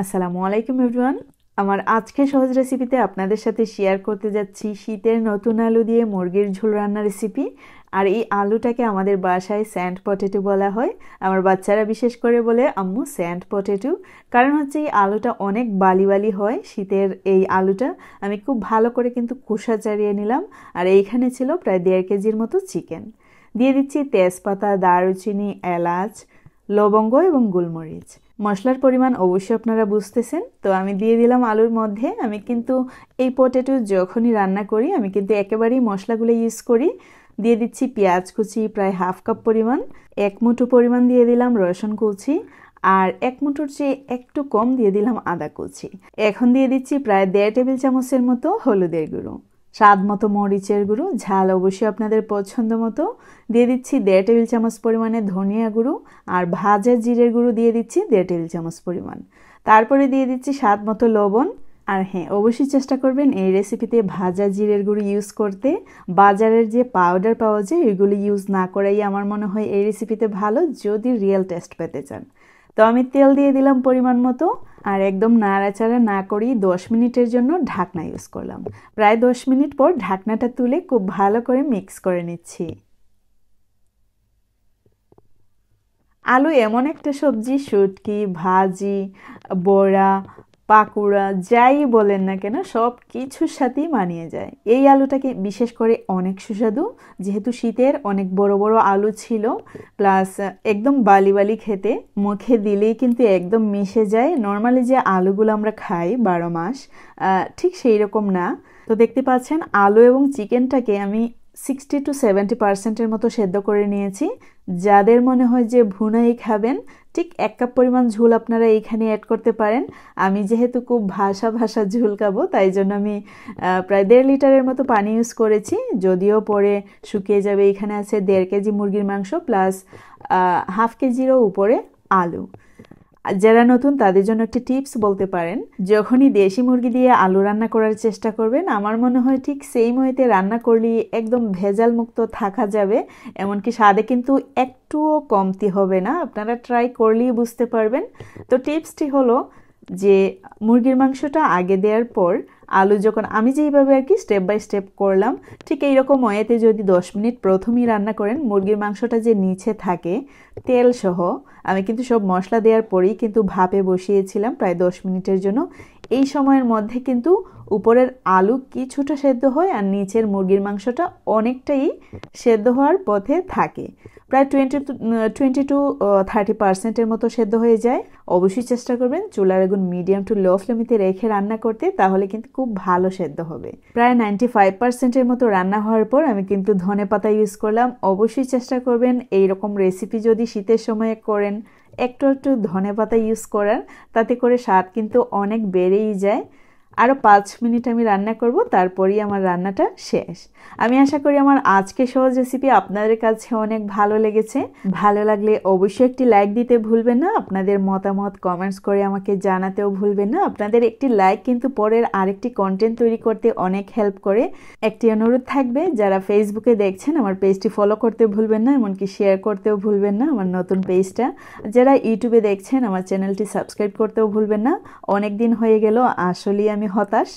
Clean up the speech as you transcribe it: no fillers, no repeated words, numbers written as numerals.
আসসালামু আলাইকুম এভরিওয়ান। আমার আজকে সহজ রেসিপিতে আপনাদের সাথে শেয়ার করতে যাচ্ছি শীতের নতুন আলু দিয়ে মুরগির ঝোল রান্নার রেসিপি। আর এই আলুটাকে আমাদের বাসায় স্যান্ড পটেটো বলা হয়। আমার বাচ্চারা বিশেষ করে বলে আম্মু স্যান্ড পটেটো, কারণ হচ্ছে এই আলুটা অনেক বালি বালি হয়। শীতের এই আলুটা আমি খুব ভালো করে কিন্তু খোসা ছাড়িয়ে নিলাম। আর এইখানে ছিল প্রায় 1.5 কেজির মতো চিকেন। দিয়ে দিচ্ছি তেজপাতা, দারুচিনি, এলাচ, লবঙ্গ এবং গোলমরিচ। মশলার পরিমাণ অবশ্যই আপনারা বুঝতেছেন। তো আমি দিয়ে দিলাম আলুর মধ্যে। আমি কিন্তু এই পটেটো যখনই রান্না করি আমি কিন্তু একেবারেই মশলাগুলো ইউজ করি। দিয়ে দিচ্ছি পেঁয়াজ কুচি প্রায় 1/2 কাপ পরিমাণ, 1 মুঠো পরিমাণ দিয়ে দিলাম রসুন কুচি, আর 1 মুঠোর চেয়ে একটু কম দিয়ে দিলাম আদা কুচি। এখন দিয়ে দিচ্ছি প্রায় 1.5 টেবিল চামচের মতো হলুদের গুঁড়ো, স্বাদ মতো মরিচের গুঁড়ো, ঝাল অবশ্যই আপনাদের পছন্দ মতো। দিয়ে দিচ্ছি 1.5 টেবিল চামচ পরিমাণে ধনিয়া গুঁড়ো, আর ভাজা জিরের গুঁড়ো দিয়ে দিচ্ছি 1.5 টেবিল চামচ পরিমাণ। তারপরে দিয়ে দিচ্ছি স্বাদ মতো লবণ। আর হ্যাঁ, অবশ্যই চেষ্টা করবেন এই রেসিপিতে ভাজা জিরের গুঁড়ো ইউজ করতে। বাজারের যে পাউডার পাওয়া যায় এগুলো ইউজ না করাই আমার মনে হয় এই রেসিপিতে ভালো, যদি রিয়েল টেস্ট পেতে চান। তো আমি তেল দিয়ে দিলাম পরিমাণ মতো, আর একদম নাড়াচাড়া না করেই 10 মিনিটের জন্য ঢাকনা ইউজ করলাম। প্রায় 10 মিনিট পর ঢাকনাটা তুলে খুব ভালো করে মিক্স করে নিচ্ছি। আলু এমন একটা সবজি, শুটকি, ভাজি, বড়া, পাকুড়া যাই বলেন না কেন সব কিছুর সাথেই মানিয়ে যায়। এই আলুটাকে বিশেষ করে অনেক সুস্বাদু, যেহেতু শীতের অনেক বড় বড় আলু ছিল, প্লাস একদম বালি বালি খেতে, মুখে দিলেই কিন্তু একদম মিশে যায়। নর্মালি যে আলুগুলো আমরা খাই 12 মাস, ঠিক সেই রকম না। তো দেখতে পাচ্ছেন আলু এবং চিকেনটাকে আমি 60 to 70% মতো সেদ্ধ করে নিয়েছি। যাদের মনে হয় যে ভুনাই খাবেন, ঠিক 1 কাপ পরিমাণ ঝোল আপনারা এইখানে অ্যাড করতে পারেন। আমি যেহেতু খুব ভাসা ভাসা ঝোল খাবো, তাই জন্য আমি প্রায় 1.5 লিটারের মতো পানি ইউজ করেছি, যদিও পরে শুকিয়ে যাবে। এখানে আছে 1.5 কেজি মুরগির মাংস প্লাস 1/2 কেজিরও উপরে আলু। যারা নতুন তাদের জন্য একটি টিপস বলতে পারেন, যখনই দেশি মুরগি দিয়ে আলু রান্না করার চেষ্টা করবেন, আমার মনে হয় ঠিক সেম ওয়েতে রান্না করলে একদম ভেজাল মুক্ত থাকা যাবে, এমনকি স্বাদে কিন্তু একটুও কমতি হবে না। আপনারা ট্রাই করলেই বুঝতে পারবেন। তো টিপসটি হলো যে মুরগির মাংসটা আগে দেওয়ার পর আলু যখন আমি যেইভাবে আর কি স্টেপ বাই স্টেপ করলাম, ঠিক এইরকম ওয়েতে যদি 10 মিনিট প্রথমেই রান্না করেন, মুরগির মাংসটা যে নিচে থাকে তেল সহ, আমি কিন্তু সব মশলা দেওয়ার পরেই কিন্তু ভাপে বসিয়েছিলাম প্রায় 10 মিনিটের জন্য। এই সময়ের মধ্যে কিন্তু উপরের আলু কিছুটা সেদ্ধ হয় আর নিচের মুরগির মাংসটা অনেকটাই সেদ্ধ হওয়ার পথে থাকে, প্রায় 20 to 30% মতো সেদ্ধ হয়ে যায়। অবশ্যই চেষ্টা করবেন চুলার আগুন মিডিয়াম টু লো ফ্লেমেতে রেখে রান্না করতে, তাহলে কিন্তু খুব ভালো সেদ্ধ হবে। প্রায় 95% মতো রান্না হওয়ার পর আমি কিন্তু ধনেপাতা ইউজ করলাম। অবশ্যই চেষ্টা করবেন এইরকম রেসিপি যদি শীতের সময়ে করেন একটু একটু ধনেপাতা ইউজ করার, তাতে করে স্বাদ কিন্তু অনেক বেড়েই যায়। আরও 5 মিনিট আমি রান্না করব, তারপরেই আমার রান্নাটা শেষ। আমি আশা করি আমার আজকে সহজ রেসিপি আপনাদের কাছে অনেক ভালো লেগেছে। ভালো লাগলে অবশ্যই একটি লাইক দিতে ভুলবেন না। আপনাদের মতামত কমেন্টস করে আমাকে জানাতেও ভুলবেন না। আপনাদের একটি লাইক কিন্তু পরের আরেকটি কন্টেন্ট তৈরি করতে অনেক হেল্প করে। একটি অনুরোধ থাকবে, যারা ফেসবুকে দেখছেন আমার পেজটি ফলো করতে ভুলবেন না, এমনকি শেয়ার করতেও ভুলবেন না আমার নতুন পেজটা। যারা ইউটিউবে দেখছেন আমার চ্যানেলটি সাবস্ক্রাইব করতেও ভুলবেন না। অনেক দিন হয়ে গেল, আসলেই আমি হতাশ।